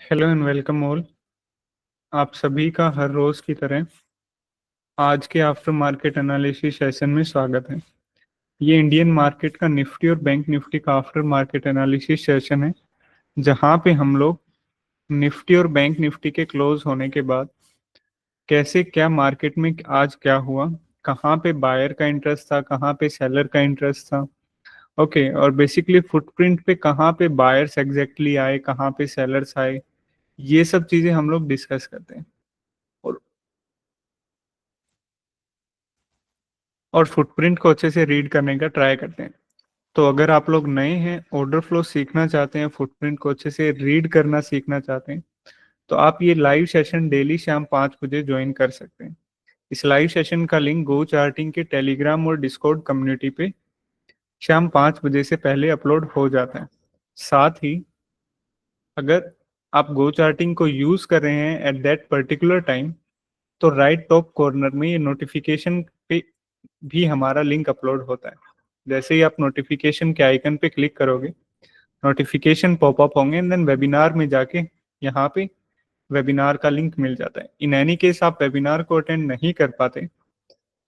Hello and welcome all. आप सभी का हर रोज की तरह आज के आफ्टर मार्केट एनालिसिस सेशन में स्वागत है। ये इंडियन मार्केट का निफ्टी और बैंक निफ्टी का आफ्टर मार्केट एनालिसिस सेशन है, जहां पे हम लोग निफ्टी और बैंक निफ्टी के क्लोज होने के बाद कैसे क्या मार्केट में आज क्या हुआ, कहाँ पे बायर का इंटरेस्ट था, कहाँ पे सेलर का इंटरेस्ट था। ओके, और बेसिकली फुटप्रिंट पे कहाँ पे बायर्स एग्जैक्टली आए, कहाँ पे सेलर्स आए, ये सब चीजें हम लोग डिस्कस करते हैं। और और फुटप्रिंट को अच्छे से रीड करने का ट्राई करते हैं। तो अगर आप लोग नए हैं, ऑर्डर फ्लो सीखना चाहते हैं, फुटप्रिंट को अच्छे से रीड करना सीखना चाहते हैं, तो आप ये लाइव सेशन डेली शाम 5 बजे ज्वाइन कर सकते हैं। इस लाइव सेशन का लिंक गो चार्टिंग के टेलीग्राम और डिस्कॉर्ड कम्युनिटी पे शाम 5 बजे से पहले अपलोड हो जाता है। साथ ही अगर आप गो चार्टिंग को यूज कर रहे हैं एट दैट पर्टिकुलर टाइम, तो राइट टॉप कॉर्नर में ये नोटिफिकेशन पे भी हमारा लिंक अपलोड होता है। जैसे ही आप नोटिफिकेशन के आइकन पे क्लिक करोगे, नोटिफिकेशन पॉपअप होंगे एंड देन वेबिनार में जाके यहाँ पे वेबिनार का लिंक मिल जाता है। इन एनी केस आप वेबिनार को अटेंड नहीं कर पाते,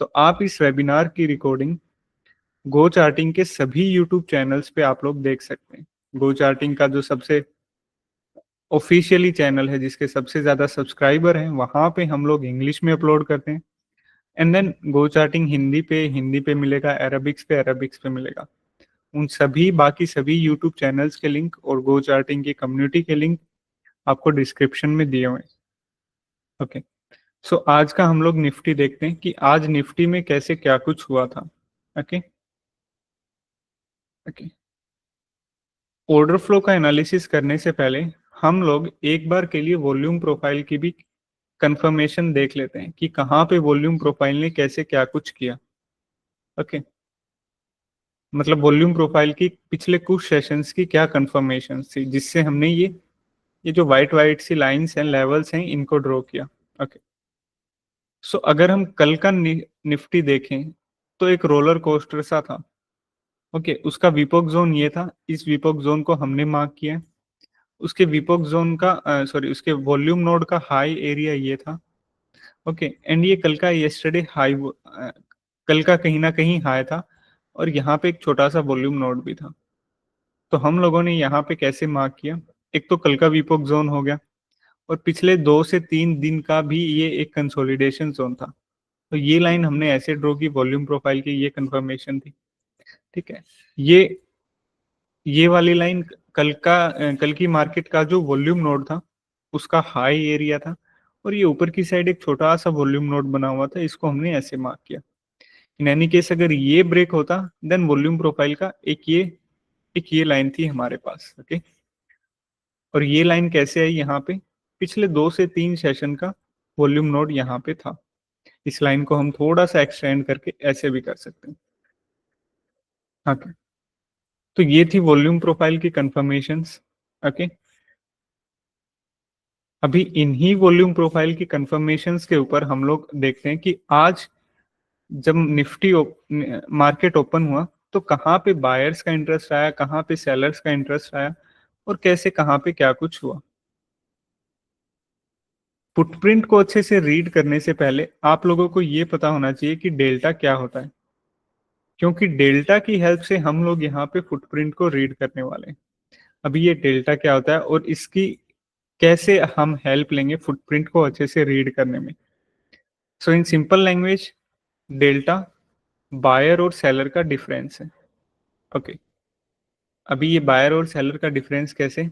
तो आप इस वेबिनार की रिकॉर्डिंग गो चार्टिंग के सभी यूट्यूब चैनल्स पे आप लोग देख सकते हैं। गो चार्टिंग का जो सबसे ऑफिशियली चैनल है, जिसके सबसे ज्यादा सब्सक्राइबर हैं, वहां पे हम लोग इंग्लिश में अपलोड करते हैं। And then go charting Hindi पे मिलेगा, अरबिक्स पे मिलेगा। उन सभी बाकी सभी यूट्यूब चैनल्स के लिंक और गो चार्टिंग की कम्युनिटी के लिंक आपको डिस्क्रिप्शन में दिए हुए हैं। ओके, सो आज का हम लोग निफ्टी देखते हैं कि आज निफ्टी में कैसे क्या कुछ हुआ था। ओके ओके, ऑर्डर फ्लो का एनालिसिस करने से पहले हम लोग एक बार के लिए वॉल्यूम प्रोफाइल की भी कंफर्मेशन देख लेते हैं कि कहाँ पे वॉल्यूम प्रोफाइल ने कैसे क्या कुछ किया। ओके, मतलब वॉल्यूम प्रोफाइल की पिछले कुछ सेशंस की क्या कंफर्मेशन थी, जिससे हमने ये जो व्हाइट व्हाइट सी लाइंस हैं, लेवल्स हैं, इनको ड्रॉ किया। ओके, सो अगर हम कल का निफ्टी देखें तो एक रोलर कोस्टर सा था। ओके, उसका विपोक जोन ये था, इस विपोक जोन को हमने मार्क किया। उसके विपोक जोन का सॉरी उसके वॉल्यूम नोड का हाई एरिया ये था। ओके, एंड ये कल का येस्टरडे हाई, कल का कहीं ना कहीं हाई था, और यहाँ पे एक छोटा सा वॉल्यूम नोड भी था। तो हम लोगों ने यहाँ पे कैसे मार्क किया, एक तो कल का विपोक जोन हो गया, और पिछले 2 से 3 दिन का भी ये एक कंसोलिडेशन जोन था। तो ये लाइन हमने ऐसे ड्रॉ की, वॉल्यूम प्रोफाइल की ये कंफर्मेशन थी। ठीक है, ये वाली लाइन कल की मार्केट का जो वॉल्यूम नोड था, उसका हाई एरिया था, और ये ऊपर की साइड एक छोटा सा वॉल्यूम नोड बना हुआ था, इसको हमने ऐसे मार्क किया। इन एनी केस अगर ये ब्रेक होता, देन वॉल्यूम प्रोफाइल का एक ये लाइन थी हमारे पास। ओके, और ये लाइन कैसे आई यहाँ पे, पिछले 2 से 3 सेशन का वॉल्यूम नोड यहाँ पे था। इस लाइन को हम थोड़ा सा एक्सटेंड करके ऐसे भी कर सकते हैं। ओके, तो ये थी वॉल्यूम प्रोफाइल की कंफर्मेशंस। ओके, अभी इन्हीं वॉल्यूम प्रोफाइल की कंफर्मेशंस के ऊपर हम लोग देखते हैं कि आज जब निफ्टी मार्केट ओपन हुआ, तो कहाँ पे बायर्स का इंटरेस्ट आया, कहाँ पे सेलर्स का इंटरेस्ट आया, और कैसे कहाँ पे क्या कुछ हुआ। फुटप्रिंट को अच्छे से रीड करने से पहले आप लोगों को ये पता होना चाहिए कि डेल्टा क्या होता है, क्योंकि डेल्टा की हेल्प से हम लोग यहाँ पे फुटप्रिंट को रीड करने वाले हैं। अभी ये डेल्टा क्या होता है और इसकी कैसे हम हेल्प लेंगे फुटप्रिंट को अच्छे से रीड करने में। So in simple language, delta buyer और सेलर का डिफरेंस है। ओके, अभी ये बायर और सेलर का डिफरेंस कैसे,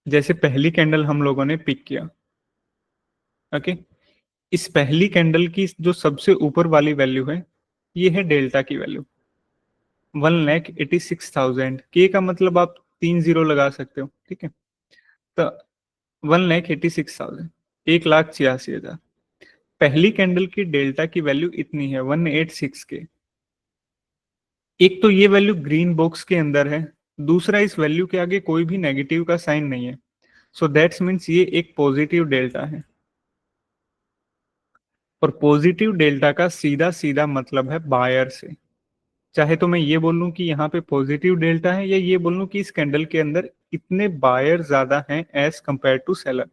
जैसे पहली कैंडल हम लोगों ने पिक किया। ओके, इस पहली कैंडल की जो सबसे ऊपर वाली वैल्यू है, ये है डेल्टा की वैल्यू 1,86,000। के का मतलब आप 3 जीरो लगा सकते हो। ठीक है, तो 1,86,000, 1,86,000। पहली कैंडल की डेल्टा की वैल्यू इतनी है 186 के। एक तो ये वैल्यू ग्रीन बॉक्स के अंदर है, दूसरा इस वैल्यू के आगे कोई भी नेगेटिव का साइन नहीं है। सो दैट्स मीन्स ये एक पॉजिटिव डेल्टा है, और पॉजिटिव डेल्टा का सीधा सीधा मतलब है बायर से। चाहे तो मैं ये बोल लूं कि यहाँ पे पॉजिटिव डेल्टा है, या ये बोल लूं कि इस कैंडल के अंदर इतने बायर ज्यादा हैं एज कंपेयर टू सेलर।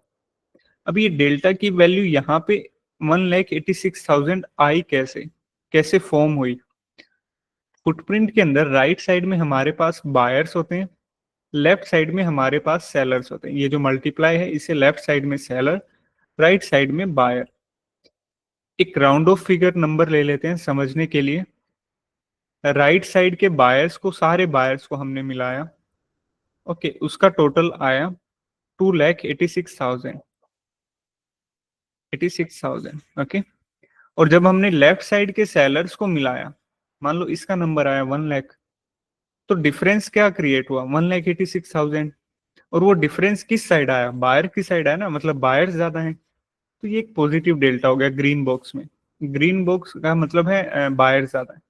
अब ये डेल्टा की वैल्यू यहाँ पे 1,86,000 आई कैसे, कैसे फॉर्म हुई? फुटप्रिंट के अंदर राइट साइड में हमारे पास बायर्स होते हैं, लेफ्ट साइड में हमारे पास सेलर्स होते हैं। ये जो मल्टीप्लाई है इसे लेफ्ट साइड में सेलर, राइट साइड में बायर। एक राउंड ऑफ फिगर नंबर ले लेते हैं समझने के लिए। राइट साइड के बायर्स को, सारे बायर्स को हमने मिलाया, ओके, उसका टोटल आया 2,86,000, 86,000, ओके। और जब हमने लेफ्ट साइड के सेलर्स को मिलाया, मान लो इसका नंबर आया 1,00,000, तो डिफरेंस क्या क्रिएट हुआ? 1,86,000। और वो डिफरेंस किस साइड आया? बायर की साइड आया ना, मतलब बायर ज्यादा है। तो ये एक पॉजिटिव डेल्टा हो गया ग्रीन बॉक्स में। ग्रीन बॉक्स का मतलब है बायर ज्यादा है,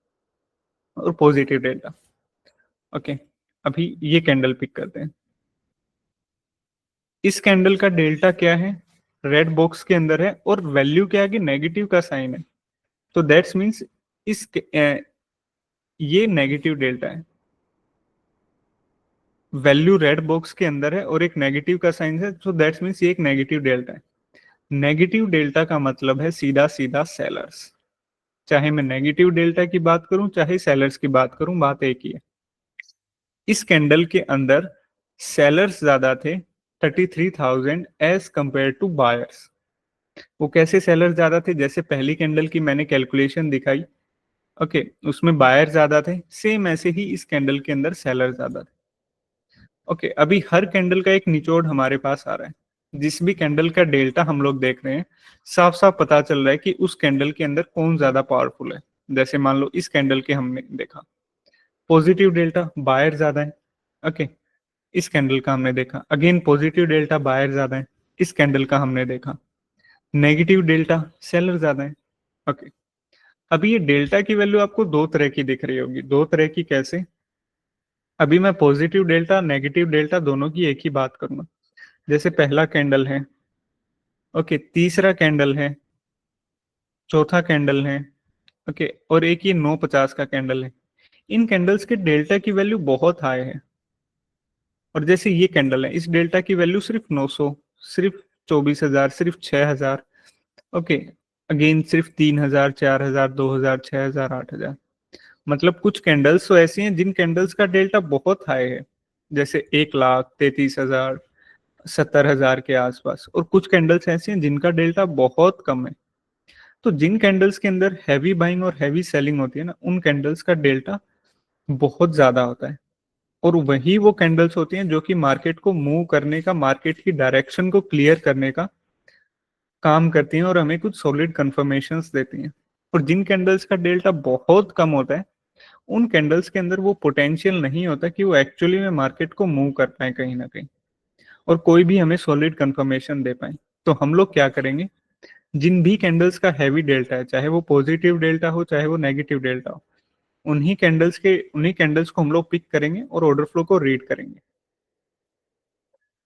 और पॉजिटिव डेल्टा, ओके। अभी ये कैंडल पिक करते हैं। इस कैंडल का डेल्टा क्या है? रेड बॉक्स के अंदर है, और वैल्यू क्या है कि नेगेटिव का साइन है, तो दैट्स मीन्स इस ये नेगेटिव डेल्टा है। वैल्यू रेड बॉक्स के अंदर है और एक नेगेटिव का साइन है, तो दैट्स मीन्स ये एक नेगेटिव डेल्टा है। नेगेटिव डेल्टा का मतलब है सीधा सीधा सेलर्स। चाहे मैं नेगेटिव डेल्टा की बात करूं चाहे सेलर्स की बात करूं, बात एक ही है। इस कैंडल के अंदर सेलर्स ज्यादा थे 33,000 एज कंपेयर टू बायर्स। वो कैसे सेलर्स ज्यादा थे? जैसे पहली कैंडल की मैंने कैलकुलेशन दिखाई, ओके, उसमें बायर ज्यादा थे, सेम ऐसे ही इस कैंडल के अंदर सेलर ज्यादा थे। ओके, अभी हर कैंडल का एक निचोड़ हमारे पास आ रहा है। जिस भी कैंडल का डेल्टा हम लोग देख रहे हैं, साफ साफ पता चल रहा है कि उस कैंडल के अंदर कौन ज्यादा पावरफुल है। जैसे मान लो इस कैंडल के हमने देखा पॉजिटिव डेल्टा, बायर ज्यादा है, ओके। इस कैंडल का हमने देखा अगेन पॉजिटिव डेल्टा, बायर ज्यादा है। इस कैंडल का हमने देखा नेगेटिव डेल्टा, सेलर ज्यादा है, ओके। अभी ये डेल्टा की वैल्यू आपको दो तरह की दिख रही होगी। दो तरह की कैसे? अभी मैं पॉजिटिव डेल्टा नेगेटिव डेल्टा दोनों की एक ही बात करूंगा। जैसे पहला कैंडल है, ओके, तीसरा कैंडल है, चौथा कैंडल है, ओके, और एक ये 950 का कैंडल है। इन कैंडल्स के डेल्टा की वैल्यू बहुत हाई है। और जैसे ये कैंडल है, इस डेल्टा की वैल्यू सिर्फ 900, सिर्फ 24,000, सिर्फ 6,000, ओके, अगेन सिर्फ 3,000, 4,000, 2,000, 6,000, 8,000। मतलब कुछ कैंडल्स तो ऐसी हैं जिन कैंडल्स का डेल्टा बहुत हाई है, जैसे 1,33,000, 70,000 के आसपास। और कुछ कैंडल्स ऐसी हैं जिनका डेल्टा बहुत कम है। तो जिन कैंडल्स के अंदर हैवी बाइंग और हैवी सेलिंग होती है ना, उन कैंडल्स का डेल्टा बहुत ज्यादा होता है। और वही वो कैंडल्स होती हैं जो कि मार्केट को मूव करने का, मार्केट की डायरेक्शन को क्लियर करने का काम करती हैं और हमें कुछ सॉलिड कंफर्मेशंस देती हैं। और जिन कैंडल्स का डेल्टा बहुत कम होता है, उन कैंडल्स के अंदर वो पोटेंशियल नहीं होता कि वो एक्चुअली में मार्केट को मूव कर पाए कहीं ना कहीं, और कोई भी हमें सॉलिड कंफर्मेशन दे पाए। तो हम लोग क्या करेंगे, जिन भी कैंडल्स का हैवी डेल्टा है, चाहे वो पॉजिटिव डेल्टा हो चाहे वो नेगेटिव डेल्टा हो, उन्हीं कैंडल्स को हम लोग पिक करेंगे और ऑर्डर फ्लो को रीड करेंगे।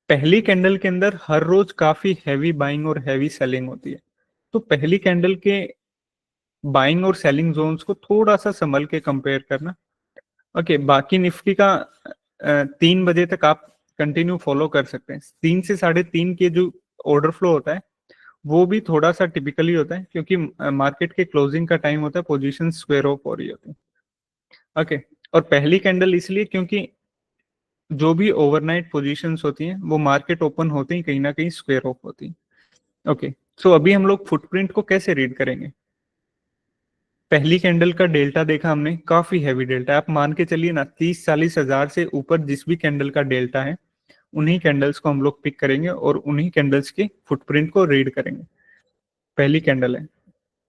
पहली कैंडल के अंदर हर रोज काफी हैवी बाइंग और हैवी सेलिंग होती है, तो पहली कैंडल के बाइंग और सेलिंग जोन्स को थोड़ा सा संभल के कंपेयर करना, ओके। बाकी निफ्टी का 3 बजे तक आप कंटिन्यू फॉलो कर सकते हैं। 3 से 3:30 के जो ऑर्डर फ्लो होता है वो भी थोड़ा सा टिपिकली होता है, क्योंकि मार्केट के क्लोजिंग का टाइम होता है, पोजीशन स्क्वायर ऑफ हो रही होती है, ओके। और पहली कैंडल इसलिए क्योंकि जो भी ओवरनाइट पोजीशंस होती हैं वो मार्केट ओपन होते ही कहीं ना कहीं स्क्वायर ऑफ होती है, ओके। सो अभी हम लोग फुटप्रिंट को कैसे रीड करेंगे? पहली कैंडल का डेल्टा देखा हमने, काफी हैवी डेल्टा है। आप मान के चलिए ना, 30-40 हजार से ऊपर जिस भी कैंडल का डेल्टा है, उन्हीं कैंडल्स को हम लोग पिक करेंगे और उन्हीं कैंडल्स के फुटप्रिंट को रीड करेंगे। पहली कैंडल है,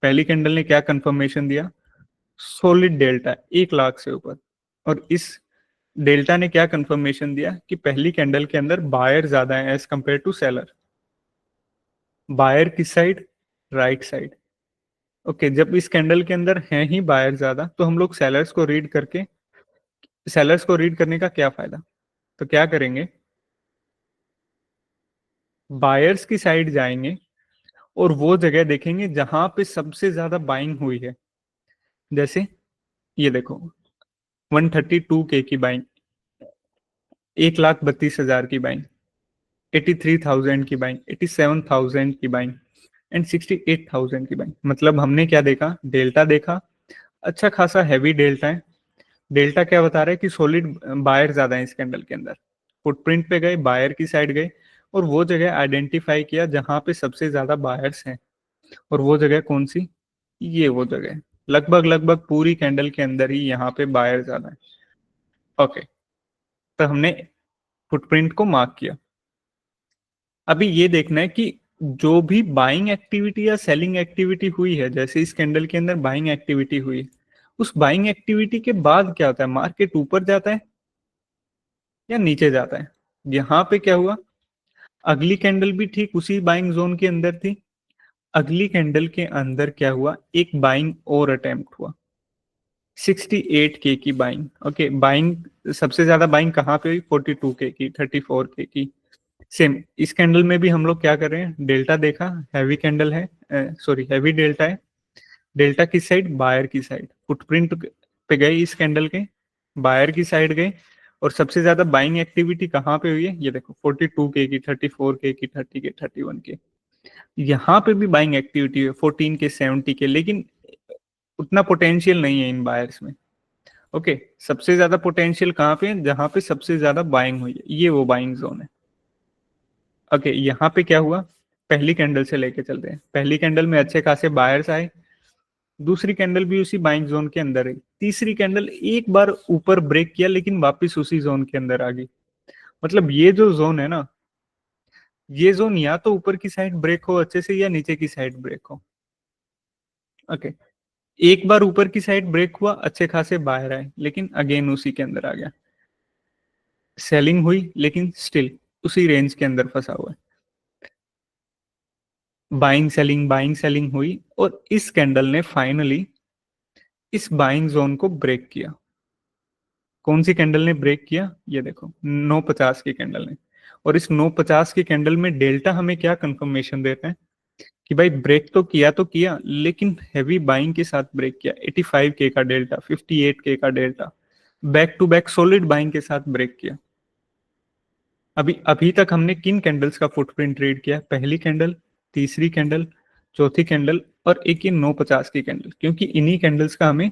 पहली कैंडल ने क्या कंफर्मेशन दिया? सॉलिड डेल्टा 1,00,000 से ऊपर। और इस डेल्टा ने क्या कंफर्मेशन दिया कि पहली कैंडल के अंदर बायर ज्यादा है as compared to seller. Buyer किस साइड? Right side, okay. जब इस कैंडल के अंदर है ही बायर ज्यादा, तो हम लोग सेलर्स को रीड करने का क्या फायदा? तो क्या करेंगे, बायर्स की साइड जाएंगे और वो जगह देखेंगे जहां पे सबसे ज्यादा बाइंग हुई है। जैसे ये देखो, 132K की बाइंग, 1,32,000 की बाइंग, 83,000 की बाइंग, 87,000 की बाइंग एंड 68,000 की बाइंग। मतलब हमने क्या देखा, डेल्टा देखा, अच्छा खासा हैवी डेल्टा है। डेल्टा क्या बता रहा है कि सॉलिड बायर ज्यादा है इस कैंडल के अंदर। फुटप्रिंट पे गए, बायर की साइड गए और वो जगह आइडेंटिफाई किया जहां पे सबसे ज्यादा बायर्स हैं। और वो जगह कौन सी, ये वो जगह है। लगभग लगभग पूरी कैंडल के अंदर ही यहाँ पे बायर ज्यादा है। ओके, तो हमने फुटप्रिंट को मार्क किया। अभी ये देखना है कि जो भी बाइंग एक्टिविटी या सेलिंग एक्टिविटी हुई है, जैसे इस कैंडल के अंदर बाइंग एक्टिविटी हुई, उस बाइंग एक्टिविटी के बाद क्या होता है, मार्केट ऊपर जाता है या नीचे जाता है। यहाँ पे क्या हुआ, अगली कैंडल भी ठीक उसी बाइंग जोन के अंदर थी। अगली कैंडल के अंदर क्या हुआ, एक बाइंग और अटेम्प्ट हुआ, 68K की बाइंग। ओके, बाइंग सबसे ज्यादा बाइंग कहाँ पे हुई, 42K की, 34K की। सेम इस कैंडल में भी हम लोग क्या कर रहे हैं, डेल्टा देखा, हैवी कैंडल है, सॉरी हैवी डेल्टा है। डेल्टा किस साइड, बायर की साइड। फुटप्रिंट पे गए इस कैंडल के, बायर की साइड गए। और सबसे ज्यादा बाइंग एक्टिविटी कहाँ पे हुई है, ये देखो 42K की, 34K की, 30K, 31K। यहाँ पे भी बाइंग एक्टिविटी है 14K, 70K, लेकिन उतना पोटेंशियल नहीं है इन बायर्स में। ओके, सबसे ज्यादा पोटेंशियल कहाँ पे है, जहां पे सबसे ज्यादा बाइंग हुई है, ये वो बाइंग जोन है। ओके, यहाँ पे क्या हुआ, पहली कैंडल से लेके चलते हैं। पहली कैंडल में अच्छे खासे बायर्स आए, दूसरी कैंडल भी उसी बाइंग जोन के अंदर है, तीसरी कैंडल एक बार ऊपर ब्रेक किया लेकिन वापस उसी जोन के अंदर आ गई। मतलब ये जो जोन है ना, ये जोन या तो ऊपर की साइड ब्रेक हो अच्छे से या नीचे की साइड ब्रेक हो। ओके, एक बार ऊपर की साइड ब्रेक हुआ, अच्छे खासे बाहर आए, लेकिन अगेन उसी के अंदर आ गया। सेलिंग हुई लेकिन स्टिल उसी रेंज के अंदर फंसा हुआ है। बाइंग सेलिंग हुई और इस कैंडल ने फाइनली इस बाइंग जोन को ब्रेक किया। कौन सी कैंडल ने ब्रेक किया, ये देखो 950 की कैंडल ने। और इस 950 की कैंडल में डेल्टा हमें क्या कंफर्मेशन देता है कि भाई ब्रेक तो किया लेकिन हैवी बाइंग के साथ ब्रेक किया। 85K का डेल्टा, 58K का delta, back to back solid buying के साथ ब्रेक किया। अभी अभी तक हमने किन कैंडल्स का फुटप्रिंट रीड किया, पहली कैंडल, तीसरी कैंडल, चौथी कैंडल और एक ये 950 की कैंडल, क्योंकि इन्हीं कैंडल्स का हमें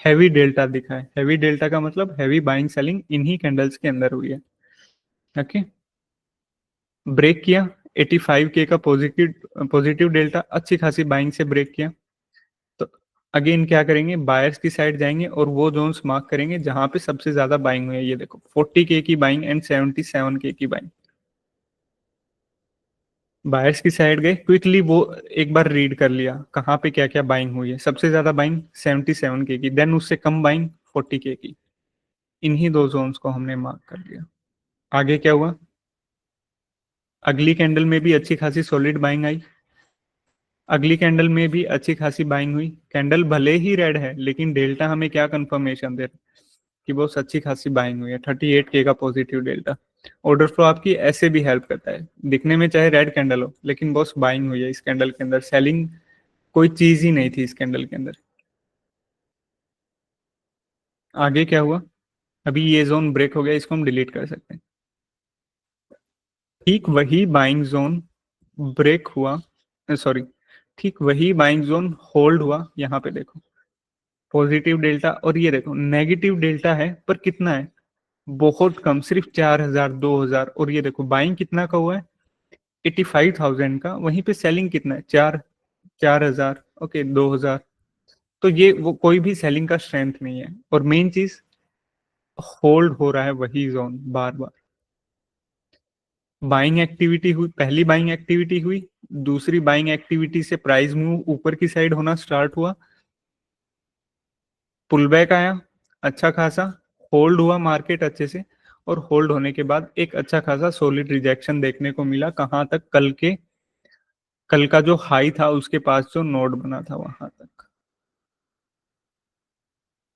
हैवी डेल्टा दिखा है। हैवी डेल्टा का मतलब हैवी बाइंग सेलिंग इन्हीं कैंडल्स के अंदर हुई है। ओके, ब्रेक किया, 85K का पॉजिटिव पॉजिटिव डेल्टा, अच्छी खासी बाइंग से ब्रेक किया। तो अगेन क्या करेंगे, बायर्स की साइड जाएंगे और वो जोन्स मार्क करेंगे जहां पे सबसे ज्यादा बाइंग हुई है। ये देखो 40K की बाइंग एंड 77K की बाइंग। बायर्स की साइड गए, क्विकली वो एक बार रीड कर लिया कहाँ पे क्या क्या बाइंग हुई है। सबसे ज्यादा बाइंग 77K की, देन उससे कम बाइंग 40K की। इन्हीं दो जोन्स को हमने मार्क कर लिया। आगे क्या हुआ, अगली कैंडल में भी अच्छी खासी सॉलिड बाइंग आई। अगली कैंडल में भी अच्छी खासी बाइंग हुई। कैंडल भले ही रेड है लेकिन डेल्टा हमें क्या कंफर्मेशन दे रहा है कि बहुत अच्छी खासी बाइंग हुई है, 38K का पॉजिटिव डेल्टा। ऑर्डर फ्लो आपकी ऐसे भी हेल्प करता है, दिखने में चाहे रेड कैंडल हो लेकिन बहुत बाइंग हुई है इस कैंडल के अंदर। सेलिंग कोई चीज ही नहीं थी इस कैंडल के अंदर। आगे क्या हुआ, अभी ये जोन ब्रेक हो गया, इसको हम डिलीट कर सकते हैं। ठीक वही बाइंग जोन ब्रेक हुआ, सॉरी, ठीक वही बाइंग जोन होल्ड हुआ। यहाँ पे देखो पॉजिटिव डेल्टा और ये देखो नेगेटिव डेल्टा है, पर कितना है, बहुत कम, सिर्फ 4,000, 2,000। और ये देखो बाइंग कितना का हुआ है, 85,000 का। वहीं पे सेलिंग कितना है, 4,000, ओके 2,000। तो ये वो कोई भी सेलिंग का स्ट्रेंथ नहीं है। और मेन चीज, होल्ड हो रहा है वही जोन बार बार। बाइंग एक्टिविटी हुई, पहली बाइंग एक्टिविटी हुई, दूसरी बाइंग एक्टिविटी से प्राइस मूव ऊपर की साइड होना स्टार्ट हुआ, पुल बैक आया अच्छा खासा, होल्ड हुआ मार्केट अच्छे से। और होल्ड होने के बाद एक अच्छा खासा सॉलिड रिजेक्शन देखने को मिला, कहाँ तक, कल का जो हाई था उसके पास जो नोड बना था वहां तक।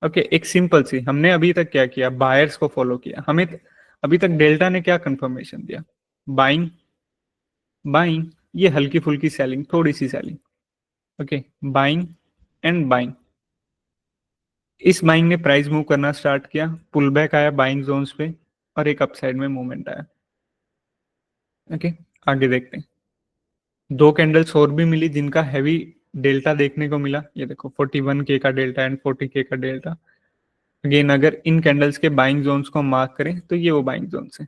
ओके, एक सिंपल सी, हमने अभी तक क्या किया, बायर्स को फॉलो किया। हमें अभी तक डेल्टा ने क्या कंफर्मेशन दिया, बाइंग, बाइंग, ये हल्की फुल्की सेलिंग, थोड़ी सी selling. Okay, buying and buying, इस बाइंग ने प्राइस मूव करना स्टार्ट किया, पुल बैक आया बाइंग जोन्स पे और एक अपसाइड में मूवमेंट आया। ओके, आगे देखते हैं। दो कैंडल्स और भी मिली जिनका हैवी डेल्टा देखने को मिला। ये देखो 41K का डेल्टा एंड 40K का डेल्टा। अगेन अगर इन कैंडल्स के बाइंग जोन्स को मार्क करें तो ये वो बाइंग जोन्स है।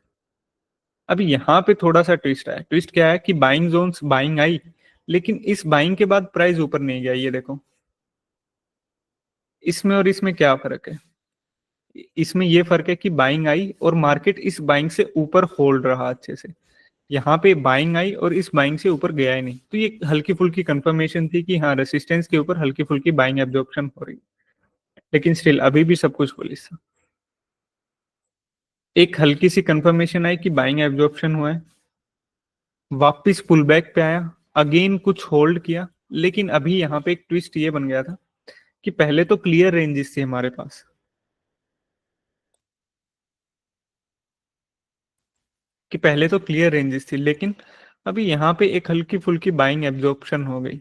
अभी यहाँ पे थोड़ा सा ट्विस्ट आया। ट्विस्ट क्या है कि बाइंग जोन्स बाइंग आई, लेकिन इस बाइंग के बाद प्राइस ऊपर नहीं गया। ये देखो, इसमें और इसमें क्या फर्क है? इसमें ये फर्क है कि बाइंग आई और मार्केट इस बाइंग से ऊपर होल्ड रहा अच्छे से। यहाँ पे बाइंग आई और इस बाइंग से ऊपर गया ही नहीं, तो ये हल्की फुल्की कंफर्मेशन थी कि हाँ रेसिस्टेंस के ऊपर हल्की फुल्की बाइंग एब्जॉर्प्शन हो रही है। लेकिन स्टिल अभी भी सब कुछ बुलिश था। एक हल्की सी कंफर्मेशन आई कि बाइंग एब्जॉर्प्शन हुआ है, वापस पुल बैक पे आया, अगेन कुछ होल्ड किया। लेकिन अभी यहाँ पे एक ट्विस्ट ये बन गया था कि पहले तो क्लियर रेंजेस थी हमारे पास, लेकिन अभी यहाँ पे एक हल्की फुल्की बाइंग एब्जॉर्प्शन हो गई।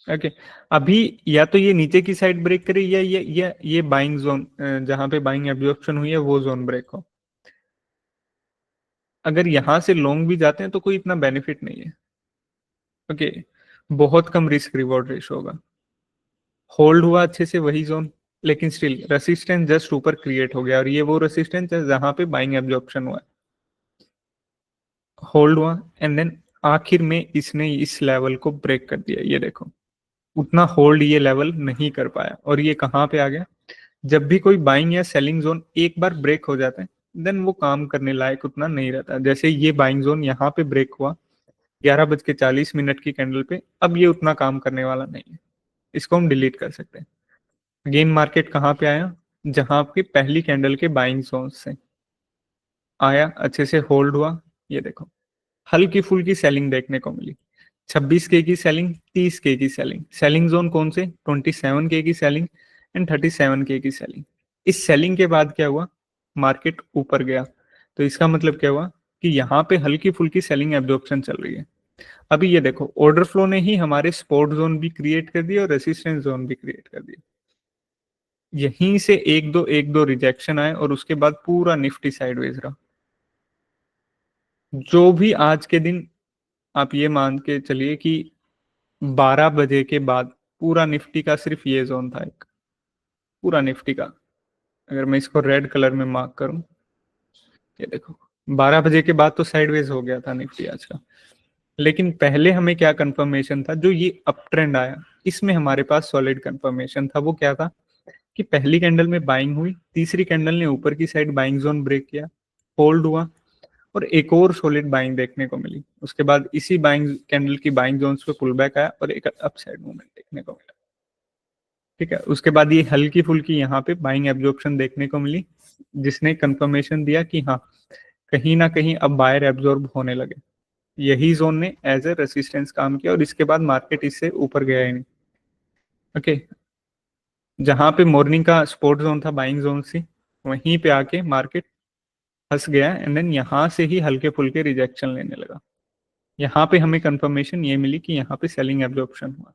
ओके, अभी या तो ये नीचे की साइड ब्रेक करे या ये बाइंग जोन जहां पे बाइंग एब्जॉर्प्शन हुई है वो जोन ब्रेक हो। अगर यहां से लॉन्ग भी जाते हैं तो कोई इतना बेनिफिट नहीं है। ओके, बहुत कम रिस्क रिवॉर्ड रेशो होगा। होल्ड हुआ अच्छे से वही जोन, लेकिन स्टिल रेसिस्टेंस जस्ट ऊपर क्रिएट हो गया और ये वो रेसिस्टेंस है जहां पे बाइंग एब्जॉर्प्शन हुआ है। होल्ड हुआ एंड देन आखिर में इसने इस लेवल को ब्रेक कर दिया। ये देखो, उतना होल्ड ये लेवल नहीं कर पाया और ये कहाँ पे आ गया? जब भी कोई बाइंग या सेलिंग जोन एक बार ब्रेक हो जाता है देन वो काम करने लायक उतना नहीं रहता। जैसे ये बाइंग जोन यहाँ पे ब्रेक हुआ 11:40 की कैंडल पे, अब ये उतना काम करने वाला नहीं है, इसको हम डिलीट कर सकते हैं। गेन मार्केट कहाँ पे आया? जहां पे पहली कैंडल के बाइंग जोन से आया, अच्छे से होल्ड हुआ। ये देखो, हल्की फुल्की सेलिंग देखने को मिली। 26K की सेलिंग, 30K की सेलिंग। सेलिंग जोन कौन से? 27K की सेलिंग एंड 37K की सेलिंग। इस सेलिंग के बाद क्या हुआ? मार्केट ऊपर गया। तो इसका मतलब क्या हुआ कि यहाँ पे हल्की फुल्की सेलिंग एब्जॉर्प्शन चल रही है। अभी ये देखो, ऑर्डर फ्लो ने ही हमारे सपोर्ट जोन भी क्रिएट कर दिए और रेसिस्टेंस जोन भी क्रिएट कर दिए। यहीं से एक दो रिजेक्शन आए और उसके बाद पूरा निफ्टी साइडवेज रहा। जो भी आज के दिन आप ये मान के चलिए कि 12 बजे के बाद पूरा निफ्टी का सिर्फ ये जोन था, एक पूरा निफ्टी का। अगर मैं इसको रेड कलर में मार्क करूं, ये देखो 12 बजे के बाद तो साइडवेज हो गया था निफ्टी आज का। लेकिन पहले हमें क्या कंफर्मेशन था? जो ये अप ट्रेंड आया इसमें हमारे पास सॉलिड कंफर्मेशन था। वो क्या था कि पहली कैंडल में बाइंग हुई, तीसरी कैंडल ने ऊपर की साइड बाइंग जोन ब्रेक किया, होल्ड हुआ और एक और सॉलिड बाइंग देखने को मिली। उसके बाद इसी बाइंग कैंडल की बाइंग जोन्स पे पुल बैक आया और एक अपसाइड मूवमेंट देखने को मिला। ठीक है, उसके बाद ये हल्की फुल्की यहाँ पे बाइंग एब्जॉर्प्शन देखने को मिली, जिसने कंफर्मेशन दिया कि हाँ कहीं ना कहीं अब बायर एब्जॉर्ब होने लगे। यही जोन ने एज ए रेसिस्टेंस काम किया और इसके बाद मार्केट इससे ऊपर गया ही नहीं। ओके, जहां पे मॉर्निंग का सपोर्ट जोन था, बाइंग जोन थी, वहीं पे आके मार्केट फंस गया एंड देन यहाँ से ही हल्के फुल्के रिजेक्शन लेने लगा। यहाँ पे हमें कंफर्मेशन ये मिली कि यहाँ पे सेलिंग एब्जॉर्प्शन हुआ।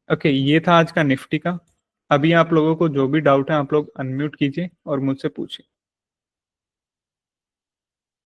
ओके, ये था आज का निफ्टी का। अभी आप लोगों को जो भी डाउट है आप लोग अनम्यूट कीजिए और मुझसे पूछिए।